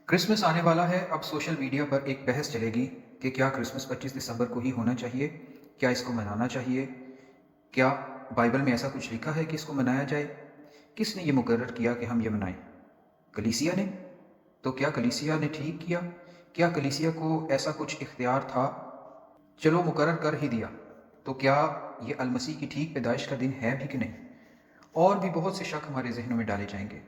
Christmas आने वाला है। अब सोशल मीडिया पर एक बहस चलेगी कि क्या क्रिसमस 25 दिसंबर को ही होना चाहिए, क्या इसको मनाना चाहिए, क्या बाइबल में ऐसा कुछ लिखा है कि इसको मनाया जाए, किसने ये मुकर्रर किया कि हम ये मनाएं? कलीसिया ने? तो क्या कलीसिया ने ठीक किया? क्या कलीसिया को ऐसा कुछ इख्तियार था? चलो मुकर्रर कर ही दिया, तो क्या ये अलमसीह की ठीक पैदाइश का दिन है भी कि नहीं? और भी बहुत से शक हमारे जहनों में डाले जाएंगे।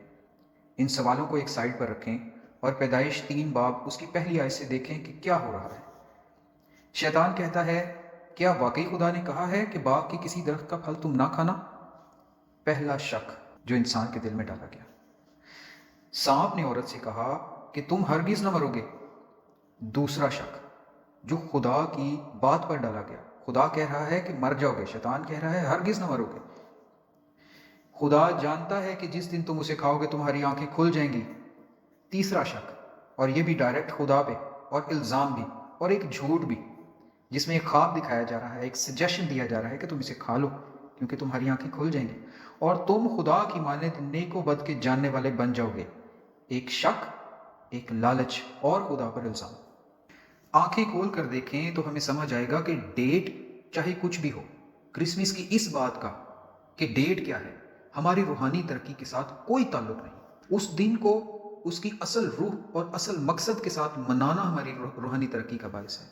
इन सवालों को एक साइड पर रखें और पैदाइश 3 बाब उसकी पहली आयत से देखें कि क्या हो रहा है। शैतान कहता है, क्या वाकई खुदा ने कहा है कि बाग के किसी दरख्त का फल तुम ना खाना? पहला शक जो इंसान के दिल में डाला गया। सांप ने औरत से कहा कि तुम हरगिज न मरोगे। दूसरा शक जो खुदा की बात पर डाला गया। खुदा कह रहा है कि मर जाओगे, शैतान कह रहा है हरगिज न मरोगे। खुदा जानता है कि जिस दिन तुम उसे खाओगे तुम्हारी आंखें खुल जाएंगी। तीसरा शक, और ये भी डायरेक्ट खुदा पे, और इल्ज़ाम भी, और एक झूठ भी, जिसमें एक ख्वाब दिखाया जा रहा है, एक सजेशन दिया जा रहा है कि तुम इसे खा लो क्योंकि तुम्हारी आंखें खुल जाएंगी और तुम खुदा की मानद नेको बद के जानने वाले बन जाओगे। एक शक, एक लालच और खुदा पर इल्ज़ाम। आंखें खोल कर देखें तो हमें समझ आएगा कि डेट चाहे कुछ भी हो, क्रिसमस की इस बात का कि डेट क्या है हमारी रूहानी तरक्की के साथ कोई ताल्लुक नहीं। उस दिन को उसकी असल रूह और असल मकसद के साथ मनाना हमारी रूहानी तरक्की का बायस है।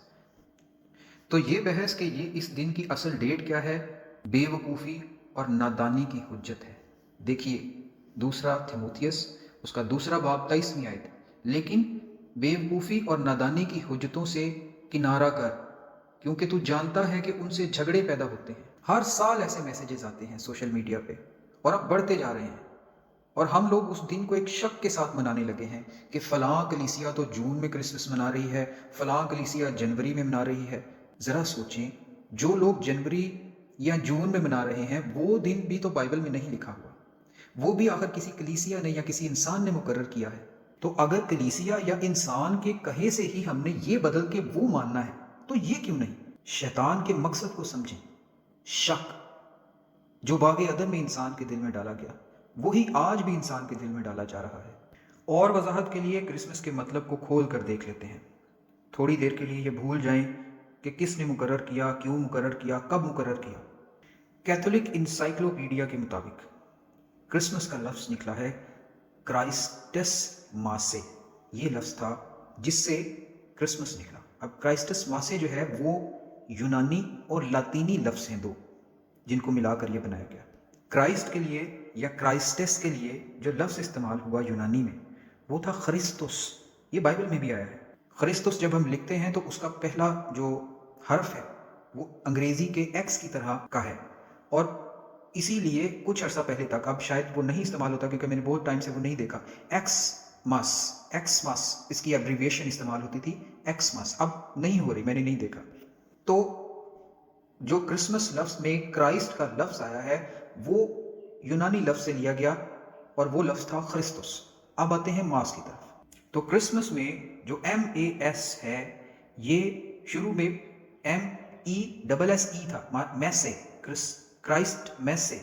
तो ये बहस कि ये इस दिन की असल डेट क्या है, बेवकूफ़ी और नादानी की हुज्जत है। देखिए दूसरा थिमोथियस उसका दूसरा बाब 23वीं आयत। लेकिन बेवकूफ़ी और नादानी की हुज्जतों से किनारा कर, क्योंकि तू जानता है कि उनसे झगड़े पैदा होते हैं। हर साल ऐसे मैसेजेस आते हैं सोशल मीडिया पे और अब बढ़ते जा रहे हैं, और हम लोग उस दिन को एक शक के साथ मनाने लगे हैं कि फ़लाँ कलीसिया तो जून में क्रिसमस मना रही है, फ़लाँ कलीसिया जनवरी में मना रही है। ज़रा सोचें, जो लोग जनवरी या जून में मना रहे हैं वो दिन भी तो बाइबल में नहीं लिखा हुआ, वो भी आखिर किसी कलीसिया ने या किसी इंसान ने मुकर्रर किया है। तो अगर कलीसिया या इंसान के कहे से ही हमने ये बदल के वो मानना है तो ये क्यों नहीं? शैतान के मकसद को समझें। शक जो बागे अदम में इंसान के दिल में डाला गया वही आज भी इंसान के दिल में डाला जा रहा है। और वजाहत के लिए क्रिसमस के मतलब को खोल कर देख लेते हैं। थोड़ी देर के लिए ये भूल जाएं कि किसने मुकर्रर किया, क्यों मुकर्रर किया, कब मुकर्रर किया। कैथोलिक इंसाइक्लोपीडिया के मुताबिक क्रिसमस का लफ्ज़ निकला है क्राइस्टस मासे। ये लफ्ज़ था जिससे क्रिसमस निकला। अब क्राइस्टस मासे जो है वो यूनानी और लातीनी लफ्ज़ हैं दो, जिनको मिलाकर ये बनाया गया। क्राइस्ट के लिए या क्राइस्टस के लिए जो लफ्ज़ इस्तेमाल हुआ यूनानी में वो था खरिस्तुस। ये बाइबल में भी आया है। खरिस्तुस जब हम लिखते हैं तो उसका पहला जो हर्फ है वो अंग्रेज़ी के एक्स की तरह का है, और इसीलिए कुछ अर्सा पहले तक, अब शायद वो नहीं इस्तेमाल होता क्योंकि मैंने बहुत टाइम से वो नहीं देखा, एक्स मास इसकी एब्रीविएशन इस्तेमाल होती थी, एक्स मास अब नहीं हो रही, मैंने नहीं देखा। तो जो क्रिसमस लफ्ज़ में क्राइस्ट का लफ्ज़ आया है वो यूनानी लफ्ज़ से लिया गया और वो लफ्ज़ था खरिस्तुस। अब आते हैं मास की तरफ। तो क्रिसमस में जो MAS है ये शुरू में MESSE था, मैसे, क्राइस्ट मैसे,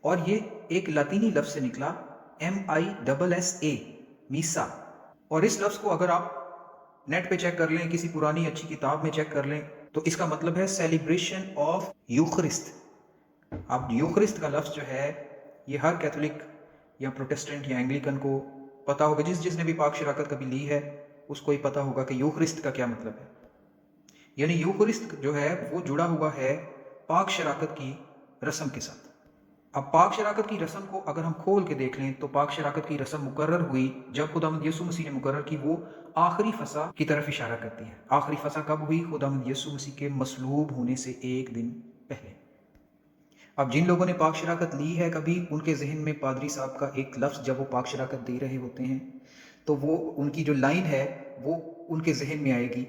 और ये एक लातीनी लफ्ज़ से निकला MISSA, मीसा। और इस लफ्ज़ को अगर आप नेट पे चेक कर लें, किसी पुरानी अच्छी किताब में चेक कर लें, तो इसका मतलब है सेलिब्रेशन ऑफ यूखरिस्त। अब यूखरिस्त का लफ्ज़ जो है ये हर कैथोलिक या प्रोटेस्टेंट या एंग्लिकन को पता होगा, जिसने भी पाक शराकत कभी ली है उसको ही पता होगा कि यूखरिस्त का क्या मतलब है। यानी यूखरिस्त जो है वो जुड़ा हुआ है पाक शराकत की रस्म के साथ। अब पाक शराकत की रस्म को अगर हम खोल के देख लें तो पाक शराकत की रस्म मुकर्रर हुई जब खुदावंद यीशु मसीह ने मुकर्रर की। वो आखिरी फसा की तरफ इशारा करती है। आखिरी फसा कब हुई? खुदावंद यीशु मसीह के मसलूब होने से एक दिन पहले। अब जिन लोगों ने पाक शराकत ली है कभी, उनके जहन में पादरी साहब का एक लफ्ज़ जब वो पाक शराकत दे रहे होते हैं तो वो उनकी जो लाइन है वो उनके जहन में आएगी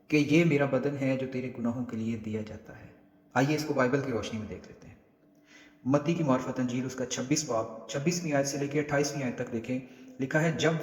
कि ये मेरा बदन है जो तेरे गुनाहों के लिए दिया जाता है। आइए इसको बाइबल की रोशनी में देख लेते हैं। मत्ती की मार्फत अंजील उसका 26 बाब 26वीं आयत से लेकर 28वीं आयत तक देखें। लिखा है, जब